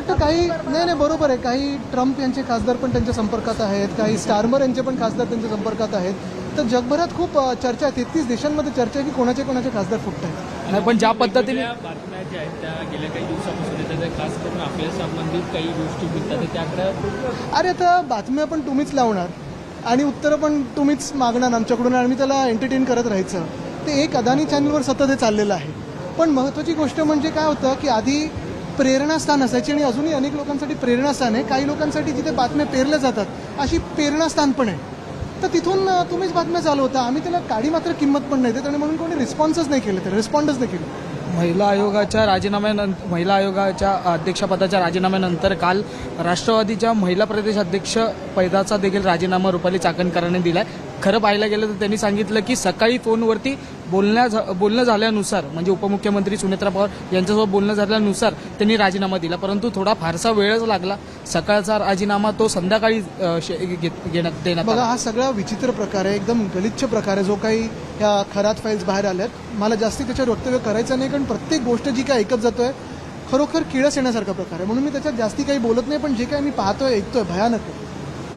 वाटतं काही नाही बरोबर आहे. काही ट्रम्प यांचे खासदार पण त्यांच्या संपर्कात आहेत, काही स्टारमर यांचे पण खासदार त्यांच्या संपर्कात आहेत. तर जगभरात खूप चर्चा आहे, 33 देशांमध्ये चर्चा आहे की कोणाचे खिस्दार फुटत आहेत. नाही, पण ज्या पद्धतीने बातम्या ज्या आहेत त्या गेल्या काही दिवसापासून येतात, त्या खास करून आपल्या संबंधित काही गोष्टी मिळतात त्याकडे. अरे आता बातम्या पण तुम्हीच लावणार आणि उत्तरं पण तुम्हीच मागणार आमच्याकडून आणि त्याला एंटरटेन करत राहायचं. ते एक अदानी चॅनलवर सतत हे चाललेलं आहे. पण महत्त्वाची गोष्ट म्हणजे काय होतं की आधी प्रेरणास्थान असायची आणि अजूनही अनेक लोकांसाठी प्रेरणास्थान आहे. काही लोकांसाठी जिथे बातम्या पेरल्या जातात अशी प्रेरणास्थान पण आहे. तर तिथून तुम्हीच बातम्या चालवता. आम्ही त्याला काडी मात्र किंमत पण नाही देत आणि म्हणून कोणी रिस्पॉन्सच नाही केलं, तर रिस्पॉन्डच नाही केलं. महिला आयोगाच्या अध्यक्षपदाच्या राजीनाम्यानंतर काल राष्ट्रवादीच्या महिला प्रदेश अध्यक्ष पदाचा देखील राजीनामा रुपाली चाकणकरांनी दिलाय. खरं पाहायला गेलं तर त्यांनी सांगितलं की सकाळी फोनवरती बोलणं झाल्यानुसार, म्हणजे उपमुख्यमंत्री सुनेत्रा पवार यांच्यासोबत बोलणं झाल्यानुसार त्यांनी राजीनामा दिला, परंतु थोडा फारसा वेळच लागला. सकाळचा राजीनामा तो संध्याकाळी देण्यात बघा, आला. हा सगळा विचित्र प्रकार आहे, एकदम गलिच्छ प्रकार आहे जो काही ह्या खरात फाईल्स बाहेर आल्यात. मला जास्ती त्याच्यावर वक्तव्य करायचं नाही, कारण प्रत्येक गोष्ट जी काय ऐकत जातोय खरोखर किळस येण्यासारखा प्रकार आहे. म्हणून मी त्याच्यात जास्ती काही बोलत नाही. पण जे काही मी पाहतोय ऐकतोय भयानक आहे.